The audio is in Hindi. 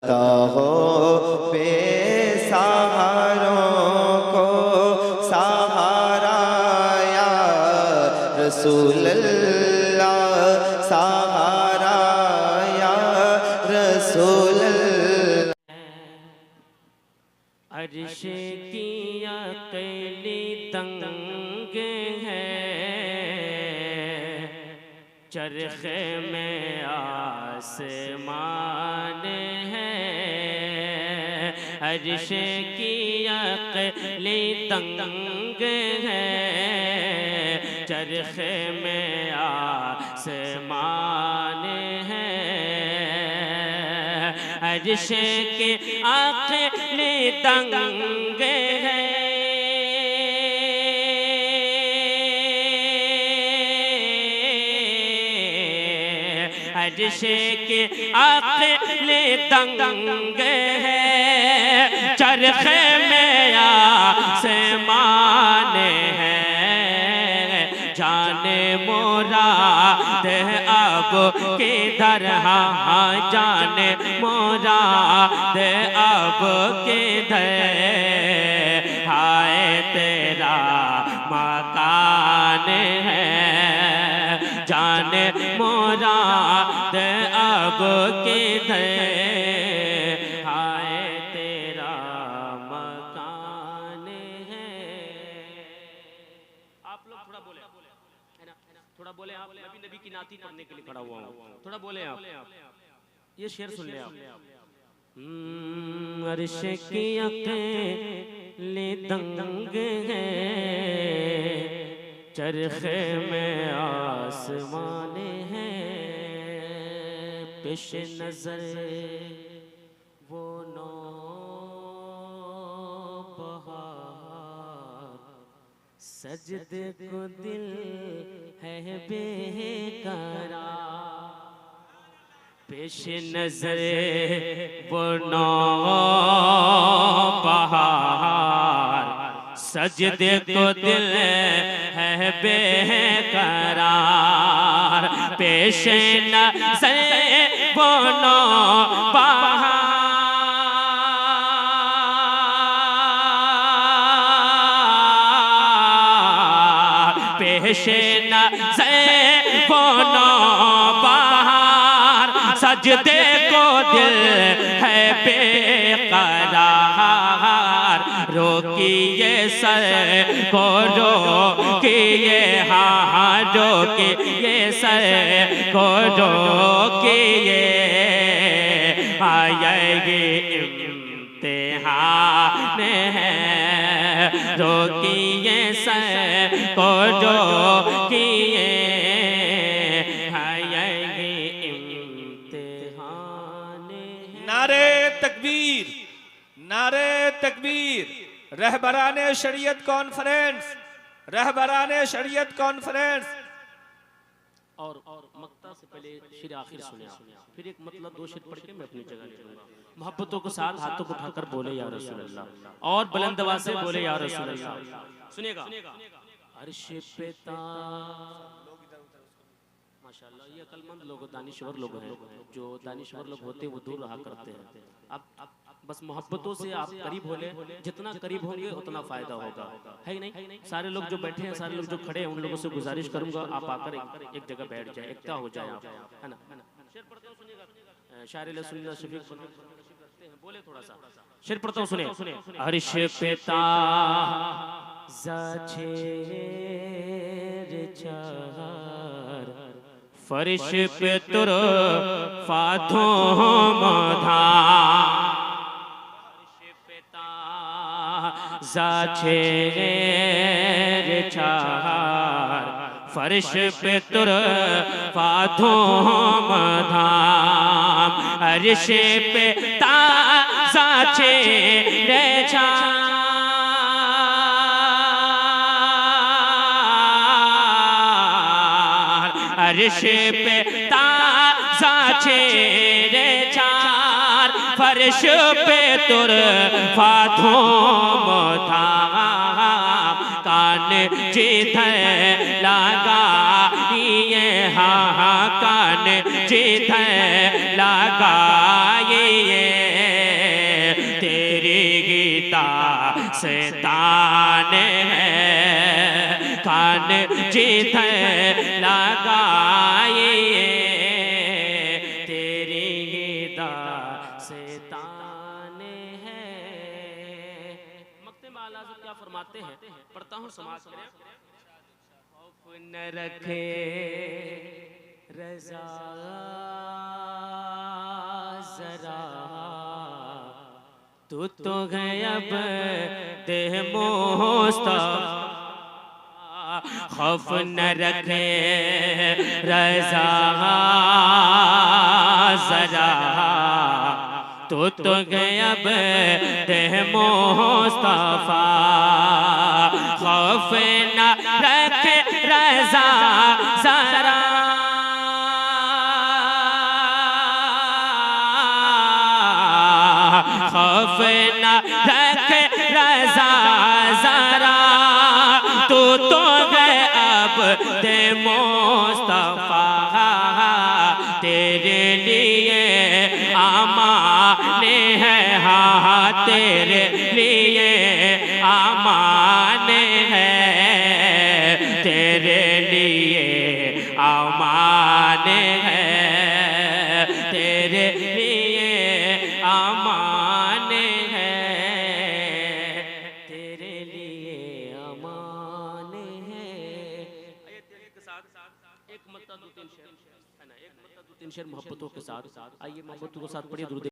हो बेसहारों को सहारा या रसूल अल्लाह, सहारा या रसूल अल्लाह। अर्श की अकेली तंग है, चरखे में आसमान है। अर्श की अकेली तंग है, चरखे में आसमान है। अर्श के आखिरी तंग है, अर्श के आखिरी तंग है, चरखे में आसमान है। जाने मुराद अब किधर, हाँ जाने मुराद अब किधर, हाय तेरा मकान है। जाने मुराद अब किधर, हाय तेरा मकान है। आप लोग थोड़ा बोले है ना, थोड़ा बोले आप। अभी नबी की नाती पढ़ने के लिए खड़ा हुआ हूँ, थोड़ा बोले आप। ये शेर सुन ले आप। अर्श की अकेली तंग है, चरखे में आसमान है। पेश नजर वो नौ बहार, सजदे को दिल है बेकरार। पेश नजर वो नौ बहार, सजदे को दिल है बेकरार। पेश नजर वो नौ बहार, पेश नजर वो नौ बहार, सजदे को दिल है बेकरार। रोकिए सर को रोकिए, हाँ रोकिए सर को रोकिए, आएगी इम्तिहान है। रोकिए सर को रोकिए, आएगी इम्तिहान है। नारे तकबीर, नारे तकबीर। रहबराने शरीयत कॉन्फ्रेंस, रहबराने शरीयत कॉन्फ्रेंस। और मक्ता से पहले शेर आखिर सुने आप, फिर एक मतलब दो शेर पढ़ के मैं अपनी जगह ले लूंगा। मोहब्बतों के साथ हाथों को उठाकर बोले या रसूल अल्लाह, और बुलंद आवाज से बोले या रसूल अल्लाह। सुनिएगा। अर्श पे माशाल्लाह, ये अकलमंद लोग, दानिश्वर लोग हैं। जो दानिश्वर लोग होते हैं वो दूर रहा करते हैं। अब बस मोहब्बतों से आप करीब होले, जितना करीब होंगे उतना फायदा होगा, है कि नहीं? सारे लोग जो बैठे हैं, सारे लोग जो खड़े हैं, उन लोगों से गुजारिश करूंगा आप आकर एक जगह बैठ जाए, एकता हो जाए आप, है ना? शेर पढ़ते हो, सुनिएगा। शायर सुन्नत शफीक बोले थोड़ा सा शेर पढ़ता हूँ, सुने। अर्श पे ताज़ा छेर चार, फर्श पे तुर फाथों मधा। छेर चार, फर्श पे तुर फाथों मधाम। अर्श पे ताज़ा छेर चार, अर्श पे ताज़ा छेर चार, फर्श पे तुर फाथों मधाम। कान जिधर लगा ये, हाँ कान जिधर लगा ये दास्तान है, कान जिधर लगाइए तेरी दास्तान है। मक्ते में आला हज़रत क्या फरमाते हैं, पढ़ता हूँ समाज करें। खौफ न रखे रज़ा ज़रा, तू तो गयब देह मुस्तफ़ा। खौफ न रखे रज़ा ज़रा, तू तो गयब देह मुस्तफ़ा। खौफ न रखे रज़ा ज़रा, खौफ न रखे रज़ा ज़रा, तू तो गए अब दे मुस्तफ़ा। तेरे लिए आमाने है, हाँ तेरे लिए आमाने है, तेरे लिए आमाने है, तेरे लिए आमाने है, तेरे लिए आमाने है। आइए तेरे के साथ एक मत्ता दो तीन शेर है ना, एक मत्ता दो तीन शेर मोहब्बतों के साथ। आइए मोहब्बतों के साथ पढ़िए दुरूद